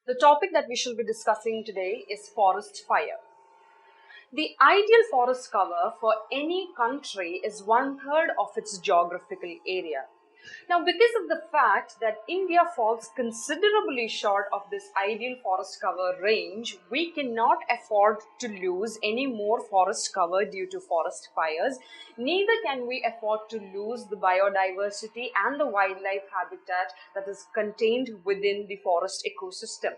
The topic that we shall be discussing today is forest fire. The ideal forest cover for any country is 1/3 of its geographical area. Now, because of the fact that India falls considerably short of this ideal forest cover range, we cannot afford to lose any more forest cover due to forest fires. Neither can we afford to lose the biodiversity and the wildlife habitat that is contained within the forest ecosystem.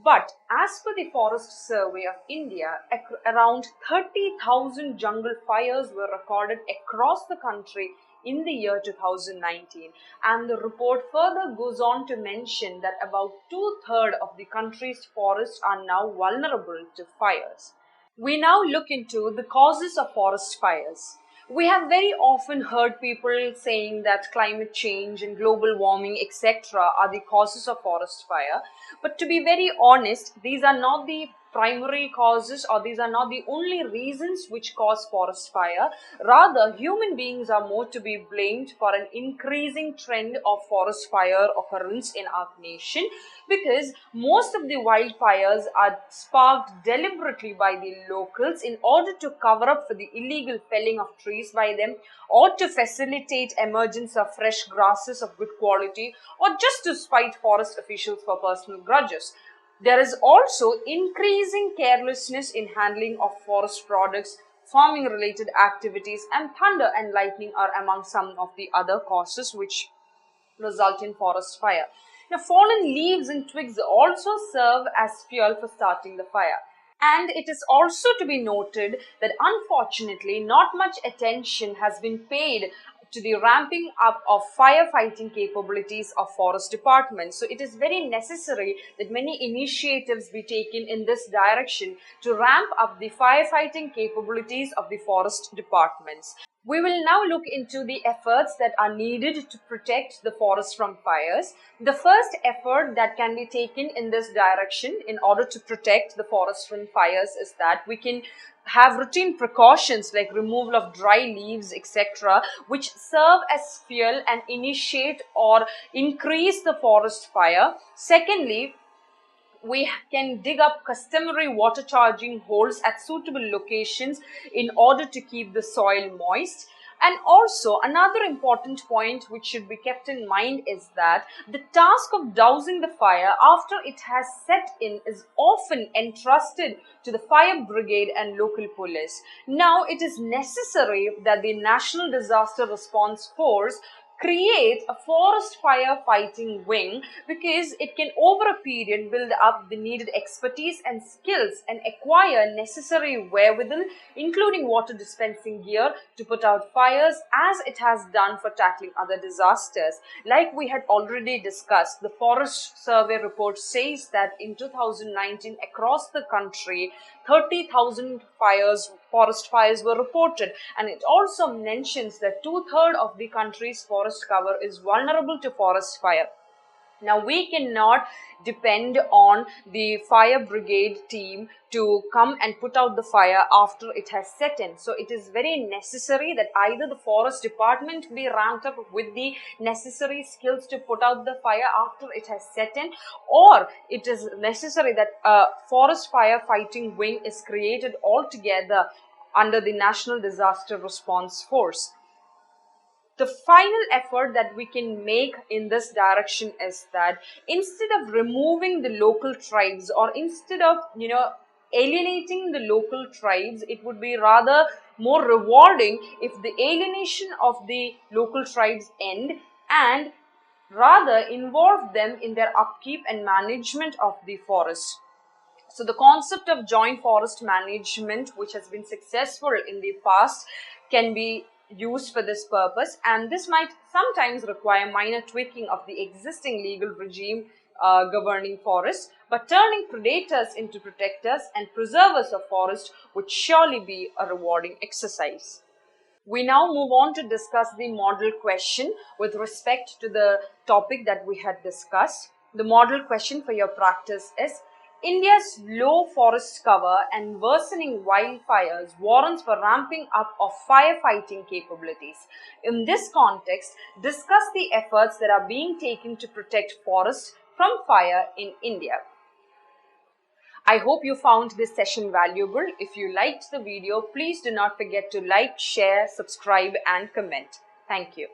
But as per the Forest Survey of India, around 30,000 jungle fires were recorded across the country in the year 2019. And the report further goes on to mention that about 2/3 of the country's forests are now vulnerable to fires. We now look into the causes of forest fires. We have very often heard people saying that climate change and global warming, etc., are the causes of forest fire. But to be very honest, these are not the primary causes, or these are not the only reasons which cause forest fire. Rather, human beings are more to be blamed for an increasing trend of forest fire occurrence in our nation, because most of the wildfires are sparked deliberately by the locals in order to cover up for the illegal felling of trees by them, or to facilitate emergence of fresh grasses of good quality, or just to spite forest officials for personal grudges. There is also increasing carelessness in handling of forest products, farming related activities, and thunder and lightning are among some of the other causes which result in forest fire. Now, fallen leaves and twigs also serve as fuel for starting the fire. And it is also to be noted that unfortunately not much attention has been paid to the ramping up of firefighting capabilities of forest departments. So it is very necessary that many initiatives be taken in this direction to ramp up the firefighting capabilities of the forest departments. We will now look into the efforts that are needed to protect the forest from fires. The first effort that can be taken in this direction in order to protect the forest from fires is that we can have routine precautions like removal of dry leaves, etc., which serve as fuel and initiate or increase the forest fire. Secondly, we can dig up customary water charging holes at suitable locations in order to keep the soil moist. And also another important point which should be kept in mind is that the task of dousing the fire after it has set in is often entrusted to the fire brigade and local police. Now it is necessary that the National Disaster Response Force create a forest fire fighting wing, because it can over a period build up the needed expertise and skills and acquire necessary wherewithal, including water dispensing gear, to put out fires as it has done for tackling other disasters. Like we had already discussed, the Forest Survey report says that in 2019 across the country 30,000 forest fires were reported, and it also mentions that 2/3 of the country's forest cover is vulnerable to forest fire. Now, we cannot depend on the fire brigade team to come and put out the fire after it has set in. So it is very necessary that either the forest department be ramped up with the necessary skills to put out the fire after it has set in, or it is necessary that a forest fire fighting wing is created altogether under the National Disaster Response Force. The final effort that we can make in this direction is that instead of removing the local tribes, or instead of alienating the local tribes, it would be rather more rewarding if the alienation of the local tribes end, and rather involve them in their upkeep and management of the forest. So the concept of joint forest management, which has been successful in the past, can be used for this purpose, and this might sometimes require minor tweaking of the existing legal regime governing forests, but turning predators into protectors and preservers of forest would surely be a rewarding exercise. We now move on to discuss the model question with respect to the topic that we had discussed. The model question for your practice is: India's low forest cover and worsening wildfires warrants for ramping up of firefighting capabilities. In this context, discuss the efforts that are being taken to protect forests from fire in India. I hope you found this session valuable. If you liked the video, please do not forget to like, share, subscribe and comment. Thank you.